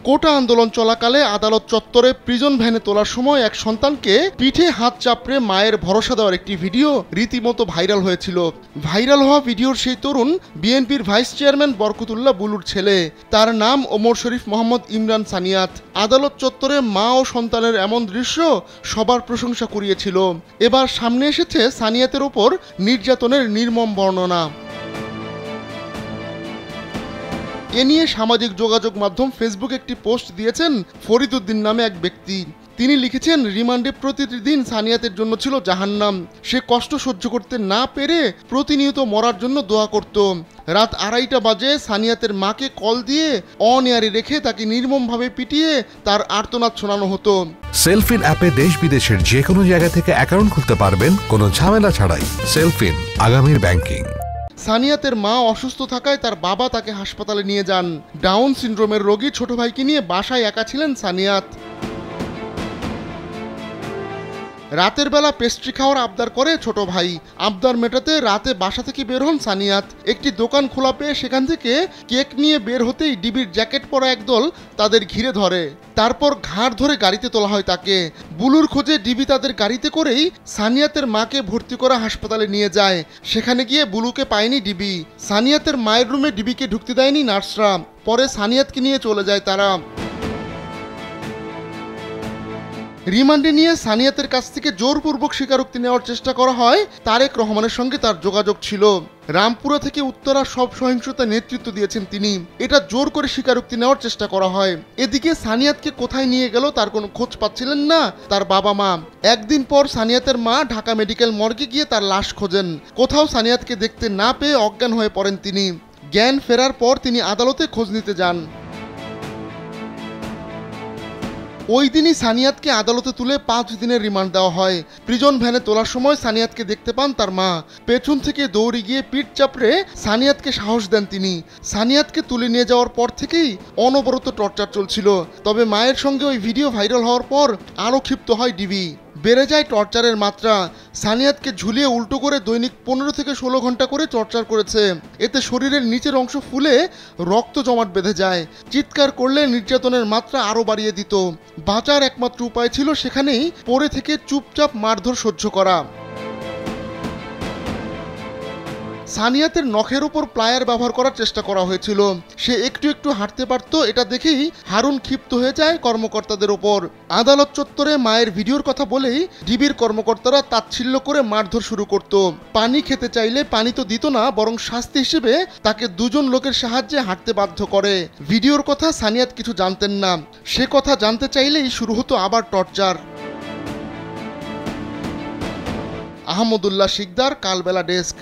কোটা আন্দোলন চলাকালে আদালত চত্বরে প্রিজন ভ্যানে তোলার সময় এক সন্তানকে পিঠে হাত চাপড়ে মায়ের ভরসা দেওয়ার একটি ভিডিও রীতিমতো ভাইরাল হয়েছিল। ভাইরাল হওয়া ভিডিওর সেই তরুণ বিএনপির ভাইস চেয়ারম্যান বরকতুল্লাহ বুলুর ছেলে। তার নাম ওমর শরীফ মোহাম্মদ ইমরান সানিয়াত। আদালত চত্বরে মা ও সন্তানের এমন দৃশ্য সবার প্রশংসা কুড়িয়েছিল। এবার সামনে এসেছে সানিয়াতের ওপর নির্যাতনের নির্মম বর্ণনা। এ নিয়ে সামাজিক যোগাযোগ মাধ্যম ফেসবুকে একটি পোস্ট দিয়েছেন ফরিদ উদ্দিন নামে এক ব্যক্তি। তিনি লিখেছেন, রিমান্ডে প্রতিদিন সানিয়াতের জন্য ছিল জাহান্নাম। সে কষ্ট সহ্য করতে না পেরে প্রতিনিয়ত মরার জন্য দোয়া করত। রাত 2:30 বাজে সানিয়াতের মাকে কল দিয়ে অন এয়ারে রেখে তাকে নির্মমভাবে পিটিয়ে তার আর্তনাদ শোনানো হতো। সেলফিন অ্যাপে দেশ বিদেশের যে কোনো জায়গা থেকে অ্যাকাউন্ট খুলতে পারবেন কোনো ঝামেলা ছাড়াই। সেলফিন, আগামীর ব্যাংকিং। সানিয়াতের মা অসুস্থ থাকায় তার বাবা তাকে হাসপাতালে নিয়ে যান। ডাউন সিনড্রোমের রোগী ছোট ভাইকে নিয়ে বাসায় একা ছিলেন সানিয়াত। রাতের বেলা পেস্ট্রি খাওয়ার আবদার করে ছোট ভাই। আবদার মেটাতে রাতে বাসা থেকে বের হন সানিয়াত। একটি দোকান খোলা পেয়ে সেখান থেকে কেক নিয়ে বের হতেই ডিবির জ্যাকেট পরা একদল তাদের ঘিরে ধরে। তারপর ঘাড় ধরে গাড়িতে তোলা হয় তাকে। বুলুর খোঁজে ডিবি তাদের গাড়িতে করেই সানিয়াতের মাকে ভর্তি করা হাসপাতালে নিয়ে যায়। সেখানে গিয়ে বুলুকে পায়নি ডিবি। সানিয়াতের মায়ের রুমে ডিবিকে ঢুকতে দেয়নি নার্সরা। পরে সানিয়াতকে নিয়ে চলে যায় তারা। রিমান্ডে নিয়ে সানিয়াতের কাছ থেকে জোরপূর্বক স্বীকারোক্তি নেওয়ার চেষ্টা করা হয়। তারেক রহমানের সঙ্গে তার যোগাযোগ ছিল। রামপুরা থেকে উত্তরা সব সহিংসতা নেতৃত্ব দিয়েছেন তিনি। এটা জোর করে স্বীকারোক্তি নেওয়ার চেষ্টা করা হয়। এদিকে সানিয়াতকে কোথায় নিয়ে গেল তার কোনো খোঁজ পাচ্ছিলেন না তার বাবা মা। একদিন পর সানিয়াতের মা ঢাকা মেডিকেল মর্গে গিয়ে তার লাশ খোঁজেন। কোথাও সানিয়াতকে দেখতে না পেয়ে অজ্ঞান হয়ে পড়েন তিনি। জ্ঞান ফেরার পর তিনি আদালতে খোঁজ নিতে যান। ওই দিনই সানিয়াতকে আদালতে তুলে 5 দিনের রিমান্ড দেওয়া হয়। প্রিজন ভ্যানে তোলার সময় সানিয়াতকে দেখতে পান তার মা। পেছন থেকে দৌড়ে গিয়ে পিঠ চাপড়ে সানিয়াতকে সাহস দেন তিনি। সানিয়াতকে তুলে নিয়ে যাওয়ার পর থেকেই অনবরত টর্চার চলছিল। তবে মায়ের সঙ্গে ওই ভিডিও ভাইরাল হওয়ার পর আরও ক্ষিপ্ত হয় ডিবি। বেড়ে যায় টর্চারের মাত্রা। সানিয়াতকে ঝুলিয়ে উল্টো করে দৈনিক 15 থেকে 16 ঘন্টা করে টর্চার করেছে। এতে শরীরের নিচের অংশ ফুলে রক্ত জমাট বেঁধে যায়। চিৎকার করলে নির্যাতনের মাত্রা আরও বাড়িয়ে দিত। বাঁচার একমাত্র উপায় ছিল সেখানেই পড়ে থেকে চুপচাপ মারধর সহ্য করা। সানিয়াতের নখের উপর প্লায়ার ব্যবহার করার চেষ্টা করা হয়েছিল। সে একটু একটু হাঁটতে পারত। এটা দেখেই হারুন ক্ষিপ্ত হয়ে যায় কর্মকর্তাদের ওপর। আদালত চত্বরে মায়ের ভিডিওর কথা বলেই ডিবির কর্মকর্তারা তাচ্ছিল্য করে মারধর শুরু করত। পানি খেতে চাইলে পানি তো দিত না, বরং শাস্তি হিসেবে তাকে 2 জন লোকের সাহায্যে হাঁটতে বাধ্য করে। ভিডিওর কথা সানিয়াত কিছু জানতেন না। সে কথা জানতে চাইলেই শুরু হতো আবার টর্চার। আহমদুল্লাহ শিকদার, কালবেলা ডেস্ক।